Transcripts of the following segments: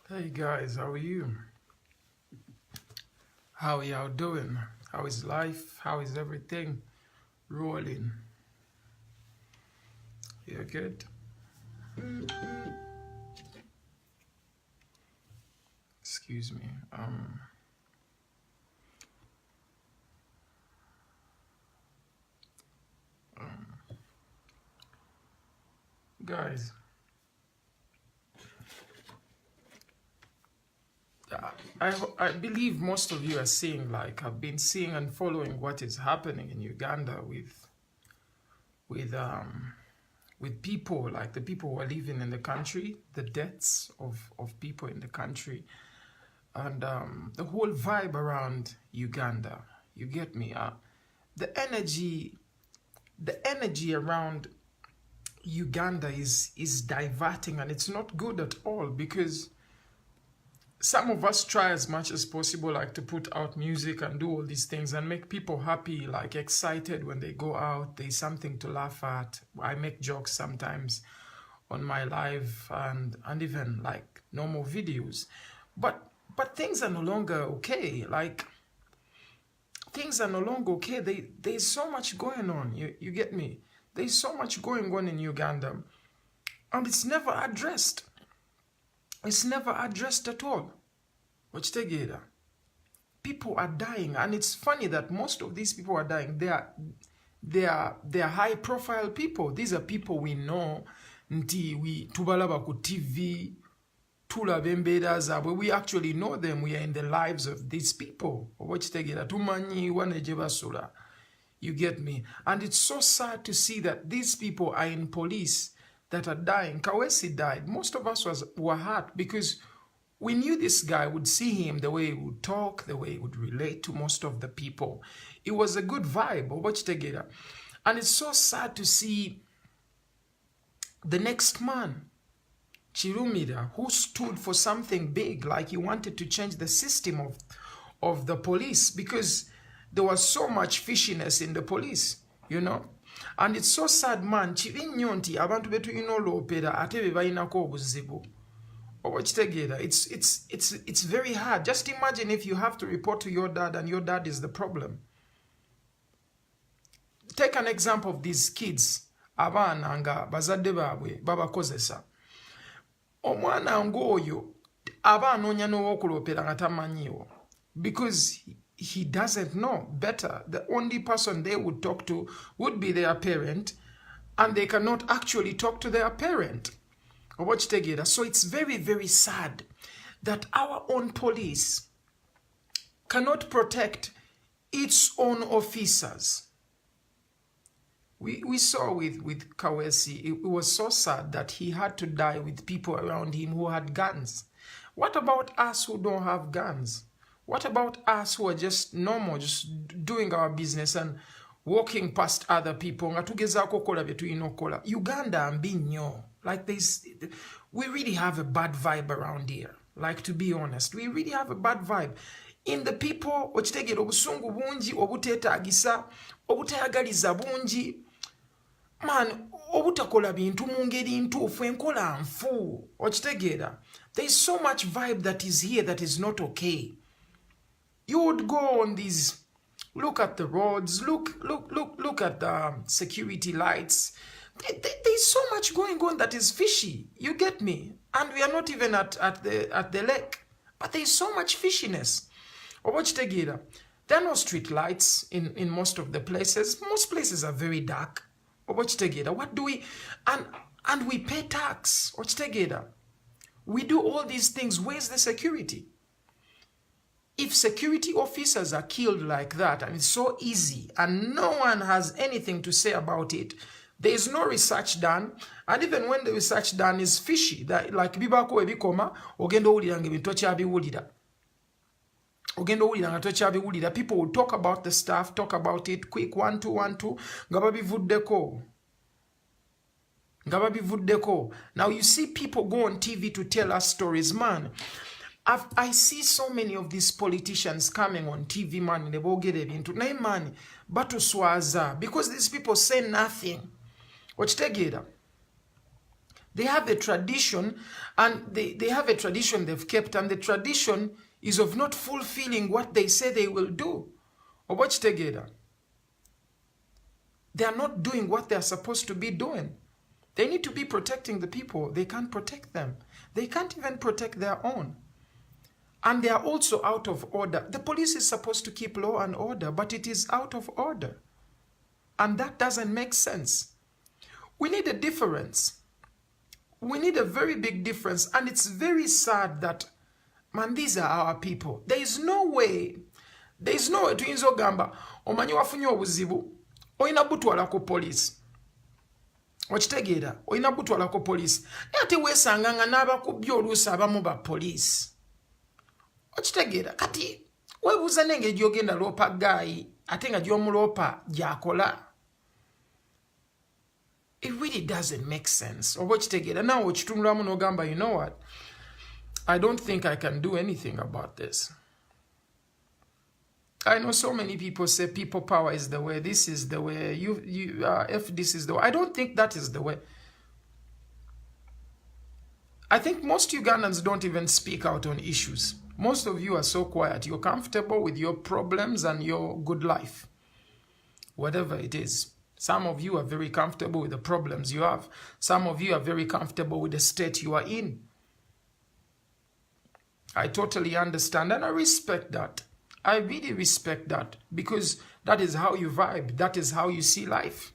Hey guys, how are you? How are y'all doing? How is life? How is everything rolling? You good? Excuse me. Guys, I believe most of you are seeing, like, have been seeing and following what is happening in Uganda with um with people, like the people who are living in the country, the deaths of people in the country, and the whole vibe around Uganda. You get me? The energy, the energy around Uganda is diverting, and it's not good at all, because some of us try as much as possible, like, to put out music and do all these things and make people happy, like excited when they go out. There's something to laugh at. I make jokes sometimes on my live and even like normal videos, but things are no longer okay. Like, things are no longer okay. There's so much going on. You get me? There's so much going on in Uganda, and it's never addressed. It's never addressed at all. Which together, people are dying, and it's funny that most of these people are dying. They are high profile people. These are people we know. We tubalaba ku TV, tulaba embeera zaabwe. We actually know them. We are in the lives of these people. Which together, tumanyi wane gye basula. You get me? And it's so sad to see that these people are in police that are dying. Kawesi died. Most of us were hurt because we knew this guy, would see him, the way he would talk, the way he would relate to most of the people. It was a good vibe. Watch together. And it's so sad to see the next man, Kirumira, who stood for something big, like he wanted to change the system of the police, because there was so much fishiness in the police, you know. And it's so sad, man. Chirinyo nti abantu betu inolopera ate be bayinako obuzibu. It's very hard. Just imagine if you have to report to your dad and your dad is the problem. Take an example of these kids. Abaana nga bazadde baabwe babakozesa. Omwana ngoyo aba anoonya n'ow'okulopera nga tamanyiwo, because he doesn't know better. The only person they would talk to would be their parent, and they cannot actually talk to their parent. Watch together. So it's very, very sad that our own police cannot protect its own officers. We saw with Kawesi, it was so sad that he had to die with people around him who had guns. What about us who don't have guns? What about us who are just normal, just doing our business and walking past other people? Uganda ambinyo. Like this, we really have a bad vibe around here. Like, to be honest, we really have a bad vibe. In the people, ochitegera obusungu bungi, obuteetagisa, obutayagaliza bungi. Man, obutakola bintu mu ngeri ntuufu, enkola nfu. Ochitegera. There is so much vibe that is here that is not okay. You would go on these, look at the roads, look at the security lights. There's so much going on that is fishy. You get me? And we are not even at the lake. But there's so much fishiness. Watch together. There are no street lights in most of the places. Most places are very dark. Watch together. What do we... And we pay tax. Watch together. We do all these things. Where's the security? If security officers are killed like that, and it's so easy, and no one has anything to say about it, there is no research done, and even when the research done is fishy, that, like, bibako ebikoma, ogendo ulira nge bintu kyabiwulira. Ogendo ulira nga tokyabiwulira. People will talk about the stuff, talk about it, quick, 1 2 1 2, nga babivuddeko. Nga babivuddeko. Now you see people go on TV to tell us stories, man. I see so many of these politicians coming on TV, man, ne boogera ebintu. Naye man, batuswaza, because these people say nothing. Okitegeera. They have a tradition, and they have a tradition they've kept, and the tradition is of not fulfilling what they say they will do. Or watch together. They are not doing what they are supposed to be doing. They need to be protecting the people. They can't protect them. They can't even protect their own. And they are also out of order. The police is supposed to keep law and order, but it is out of order. And that doesn't make sense. We need a difference. We need a very big difference. And it's very sad that, man, these are our people. There is no way tuyinza ogamba omanyi wafunye obuzibu oyina butwala ku police. Okitegeera oyina butwala ku police. Ate weesanga nga n'abakubye oluusi abamu ba police. Okitegeera kati weebuuza n'engeri gy'ogenda loopa gaayi ate nga gy'omuloopa gy'akola. It really doesn't make sense. Oba okitegeera naawe okitunulamu n'ogamba, you know what? I don't think I can do anything about this. I know so many people say people power is the way, this is the way, if this is the way. I don't think that is the way. I think most Ugandans don't even speak out on issues. Most of you are so quiet. You're comfortable with your problems and your good life, whatever it is. Some of you are very comfortable with the problems you have. Some of you are very comfortable with the state you are in. I totally understand and I respect that. I really respect that because that is how you vibe. That is how you see life.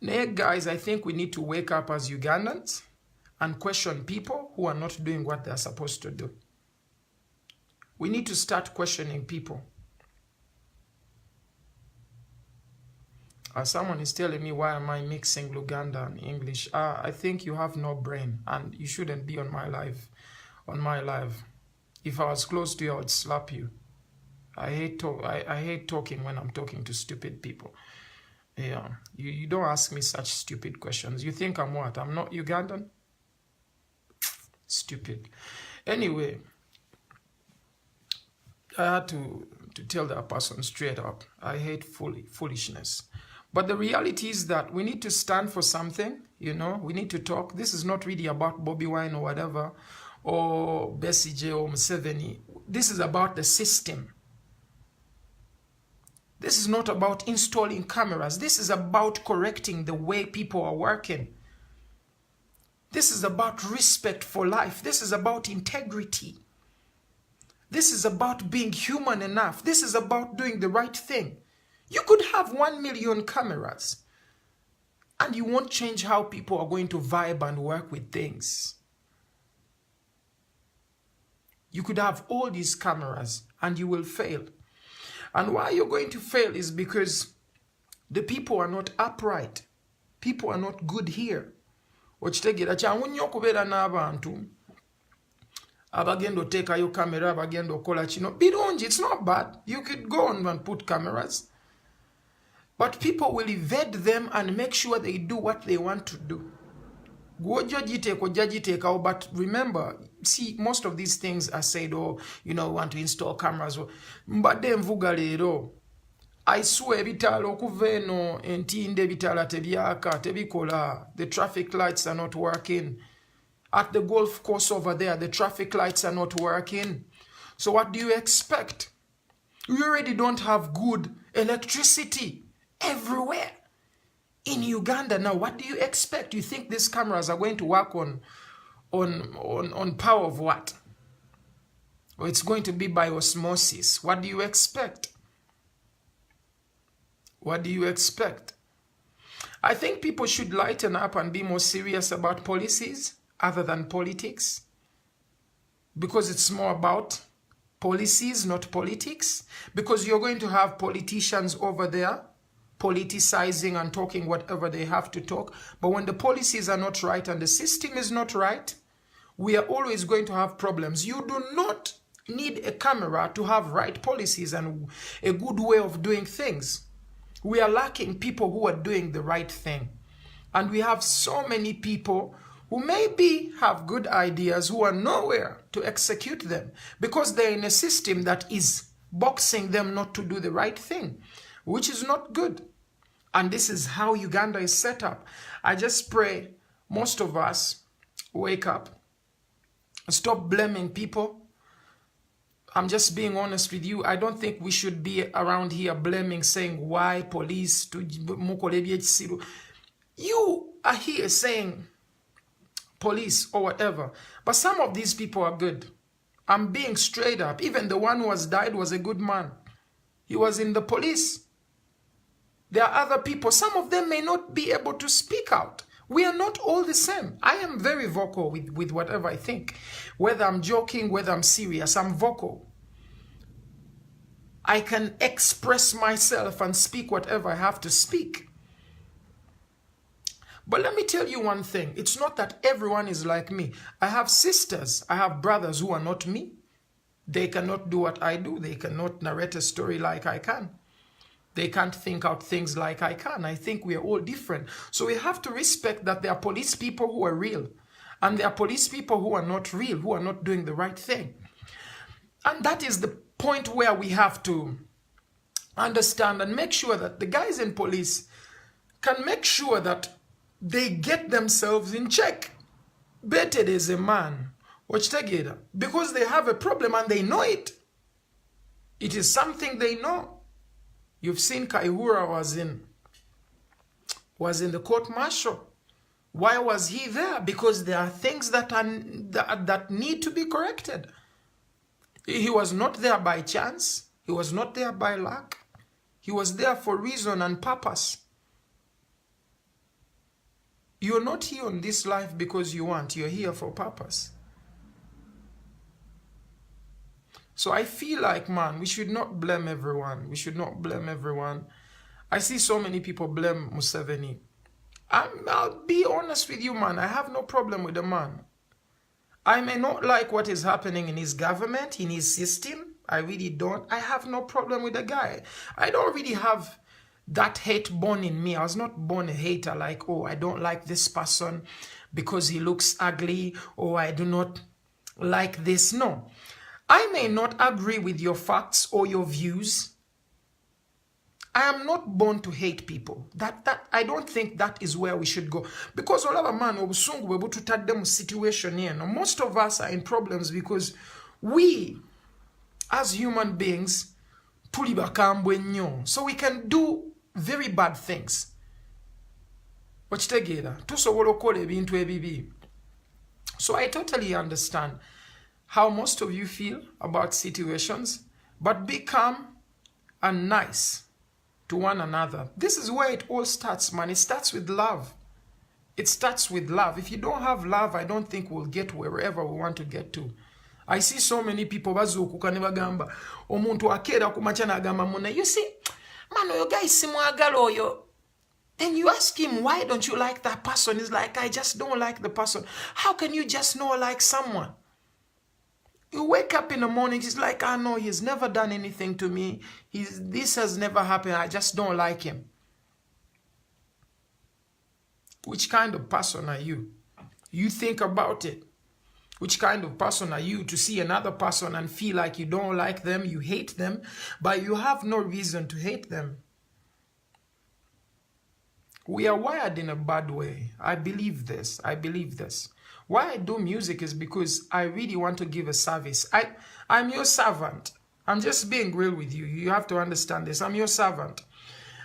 Now, guys, I think we need to wake up as Ugandans and question people who are not doing what they're supposed to do. We need to start questioning people. Someone is telling me, why am I mixing Luganda and English? I think you have no brain and you shouldn't be on my live. If I was close to you, I would slap you. I hate talking when I'm talking to stupid people. Yeah, you don't ask me such stupid questions. You think I'm what? I'm not Ugandan? Stupid. Anyway, I had to tell that person straight up. I hate foolishness. But the reality is that we need to stand for something, you know. We need to talk. This is not really about Bobby Wine or whatever, or Bessie J or Museveni. This is about the system. This is not about installing cameras. This is about correcting the way people are working. This is about respect for life. This is about integrity. This is about being human enough. This is about doing the right thing. You could have 1 million cameras and you won't change how people are going to vibe and work with things. You could have all these cameras and you will fail. And why you're going to fail is because the people are not upright. People are not good here. Okitegeera kyangu nnyo okubeera n'abantu abagenda oteekayo camera, abagenda okola kino. Birungi, it's not bad. You could go on and put cameras. But people will evade them and make sure they do what they want to do. But remember, see, most of these things are said, oh, you know, want to install cameras. But then I swear, the traffic lights are not working. At the golf course over there, the traffic lights are not working. So what do you expect? We already don't have good electricity everywhere. In Uganda now, what do you expect? You think these cameras are going to work on power of what? Or it's going to be by osmosis. What do you expect? What do you expect? I think people should lighten up and be more serious about policies other than politics. Because it's more about policies, not politics. Because you're going to have politicians over there politicizing and talking whatever they have to talk. But when the policies are not right and the system is not right, we are always going to have problems. You do not need a camera to have right policies and a good way of doing things. We are lacking people who are doing the right thing. And we have so many people who maybe have good ideas who are nowhere to execute them because they're in a system that is boxing them not to do the right thing, which is not good. And this is how Uganda is set up. I just pray most of us Wake up. Stop blaming people. I'm just being honest with you. I don't think we should be around here blaming, saying why police. You are here saying police or whatever. But some of these people are good. I'm being straight up. Even the one who has died was a good man. He was in the police. There are other people. Some of them may not be able to speak out. We are not all the same. I am very vocal with whatever I think. Whether I'm joking, whether I'm serious, I'm vocal. I can express myself and speak whatever I have to speak. But let me tell you one thing. It's not that everyone is like me. I have sisters, I have brothers who are not me. They cannot do what I do. They cannot narrate a story like I can. They can't think out things like I can. I think we are all different. So we have to respect that there are police people who are real. And there are police people who are not real, who are not doing the right thing. And that is the point where we have to understand and make sure that the guys in police can make sure that they get themselves in check. Better is a man, because they have a problem and they know it. It is something they know. You've seen Kirumira was in the court martial. Why was he there? Because there are things that need to be corrected. He was not there by chance. He was not there by luck. He was there for reason and purpose. You're not here on this life because you want. You're here for purpose. So I feel like, man, we should not blame everyone. We should not blame everyone. I see so many people blame Museveni. I'll be honest with you, man. I have no problem with the man. I may not like what is happening in his government, in his system. I really don't. I have no problem with the guy. I don't really have that hate born in me. I was not born a hater, like, oh, I don't like this person because he looks ugly, or I do not like this. No. I may not agree with your facts or your views. I am not born to hate people. I don't think that is where we should go. Because all of a man obusungu able to tell them situation here. Now, most of us are in problems because we, as human beings, tuli bakambwe nnyo. So we can do very bad things. Okitegeera, tusobola okukola ebintu ebibi. So I totally understand how most of you feel about situations, but be calm and nice to one another. This is where it all starts, man. It starts with love. It starts with love. If you don't have love, I don't think we'll get wherever we want to get to. I see so many people bazuukuka ne bagamba omuntu akeera ku makya n'agamba munne, you see, man, oyo guy simwagala oyo. Then you ask him, why don't you like that person? He's like, I just don't like the person. How can you just not like someone? You wake up in the morning, he's like, I know he's never done anything to me. This has never happened. I just don't like him. Which kind of person are you? You think about it. Which kind of person are you to see another person and feel like you don't like them, you hate them, but you have no reason to hate them? We are wired in a bad way. I believe this. I believe this. Why I do music is because I really want to give a service. I'm your servant. I'm just being real with you. You have to understand this. I'm your servant.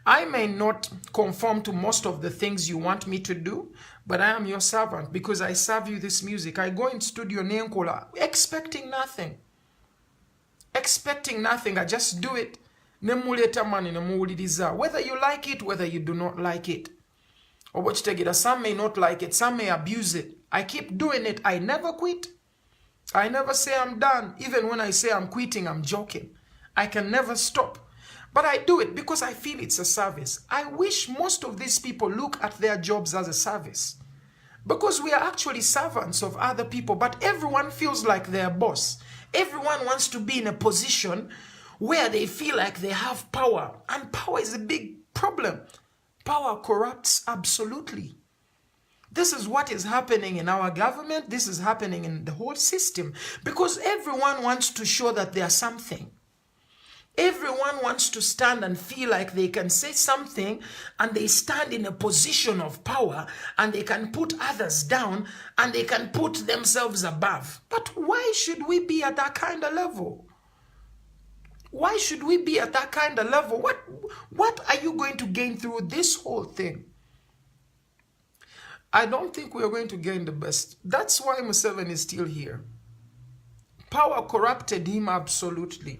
I may not conform to most of the things you want me to do, but I am your servant because I serve you this music. I go in studio nenkola expecting nothing. Expecting nothing. I just do it. Nemuleta mani nemuwuliriza. Whether you like it, whether you do not like it. Some may not like it, some may abuse it. I keep doing it. I never quit. I never say I'm done. Even when I say I'm quitting, I'm joking. I can never stop. But I do it because I feel it's a service. I wish most of these people look at their jobs as a service. Because we are actually servants of other people, but everyone feels like they're boss. Everyone wants to be in a position where they feel like they have power. And power is a big problem. Power corrupts absolutely. This is what is happening in our government. This is happening in the whole system. Because everyone wants to show that they are something. Everyone wants to stand and feel like they can say something, and they stand in a position of power, and they can put others down, and they can put themselves above. But why should we be at that kind of level? Why should we be at that kind of level? What are you going to gain through this whole thing? I don't think we are going to gain the best. That's why Museveni is still here. Power corrupted him absolutely.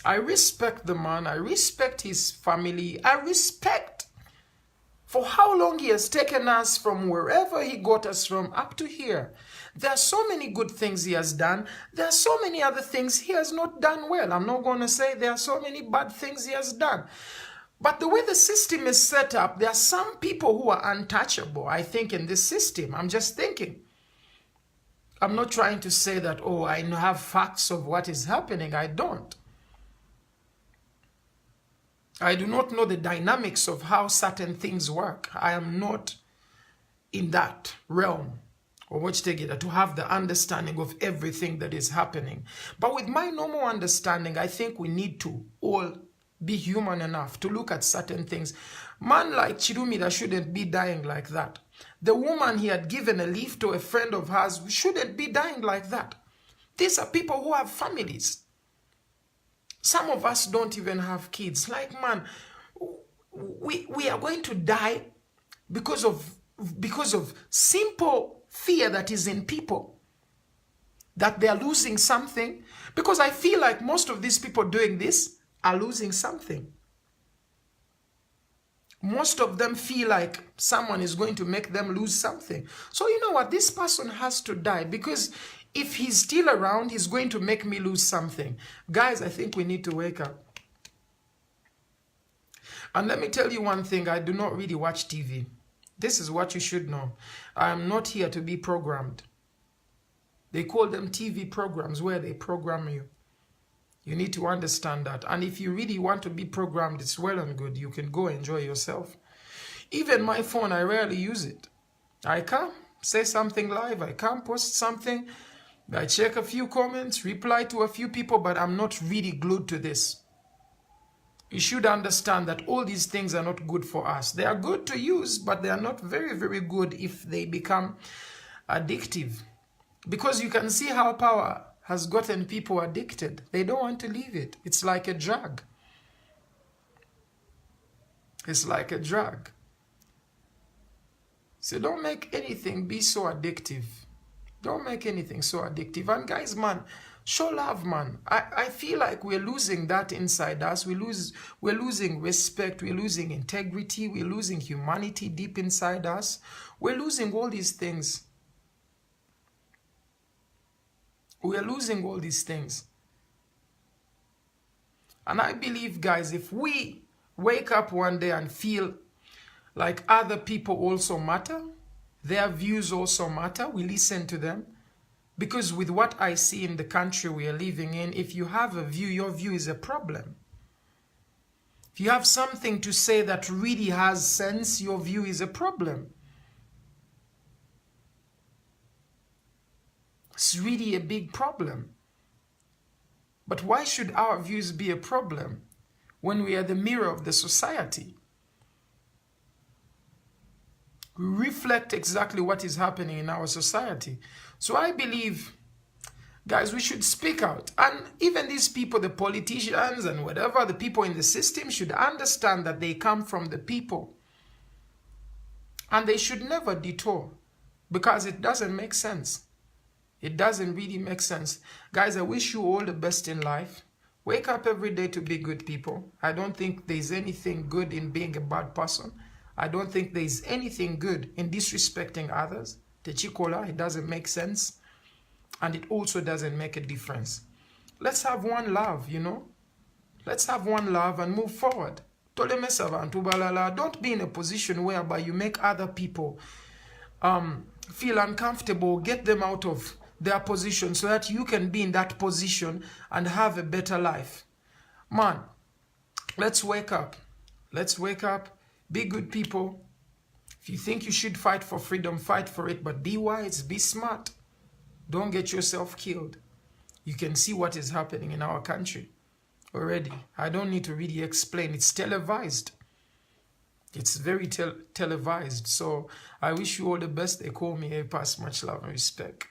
I respect the man. I respect his family. I respect for how long he has taken us from wherever he got us from up to here. There are so many good things he has done. There are so many other things he has not done well. I'm not going to say there are so many bad things he has done. But the way the system is set up, there are some people who are untouchable, I think, in this system. I'm just thinking. I'm not trying to say that, oh, I have facts of what is happening. I don't. I do not know the dynamics of how certain things work. I am not in that realm, or what you take it, to have the understanding of everything that is happening. But with my normal understanding, I think we need to all be human enough to look at certain things. Man like Kirumira shouldn't be dying like that. The woman he had given a lift to, a friend of hers, shouldn't be dying like that. These are people who have families. Some of us don't even have kids. Like, man, we are going to die because of simple fear that is in people, that they are losing something. Because I feel like most of these people doing this are losing something. Most of them feel like someone is going to make them lose something. So you know what? This person has to die, because if he's still around, he's going to make me lose something. Guys, I think we need to wake up. And let me tell you one thing. I do not really watch TV. This is what you should know. I am not here to be programmed. They call them TV programs, where they program you. You need to understand that. And if you really want to be programmed, it's well and good. You can go enjoy yourself. Even my phone, I rarely use it. I can't say something live. I can't post something. I check a few comments, reply to a few people, but I'm not really glued to this. You should understand that all these things are not good for us. They are good to use, but they are not very, very good if they become addictive. Because you can see how power has gotten people addicted. They don't want to leave it. It's like a drug. It's like a drug. So don't make anything be so addictive. Don't make anything so addictive. And guys, man, show love, man. I feel like we're losing that inside us. We're losing respect. We're losing integrity. We're losing humanity deep inside us. We're losing all these things. We are losing all these things. And I believe, guys, if we wake up one day and feel like other people also matter, their views also matter, we listen to them. Because with what I see in the country we are living in, if you have a view, your view is a problem. If you have something to say that really has sense, your view is a problem. It's really a big problem. But why should our views be a problem when we are the mirror of the society? We reflect exactly what is happening in our society. So I believe, guys, we should speak out. And even these people, the politicians and whatever, the people in the system should understand that they come from the people. And they should never detour, because it doesn't make sense. It doesn't really make sense. Guys, I wish you all the best in life. Wake up every day to be good people. I don't think there's anything good in being a bad person. I don't think there's anything good in disrespecting others. Techikola, it doesn't make sense. And it also doesn't make a difference. Let's have one love, you know. Let's have one love and move forward. Don't be in a position whereby you make other people feel uncomfortable. Get them out of their position so that you can be in that position and have a better life. Man, let's wake up. Let's wake up. Be good people. If you think you should fight for freedom, fight for it. But be wise, be smart. Don't get yourself killed. You can see what is happening in our country. already. I don't need to really explain. It's televised. It's very televised. So I wish you all the best. They call me A Pass. Much love and respect.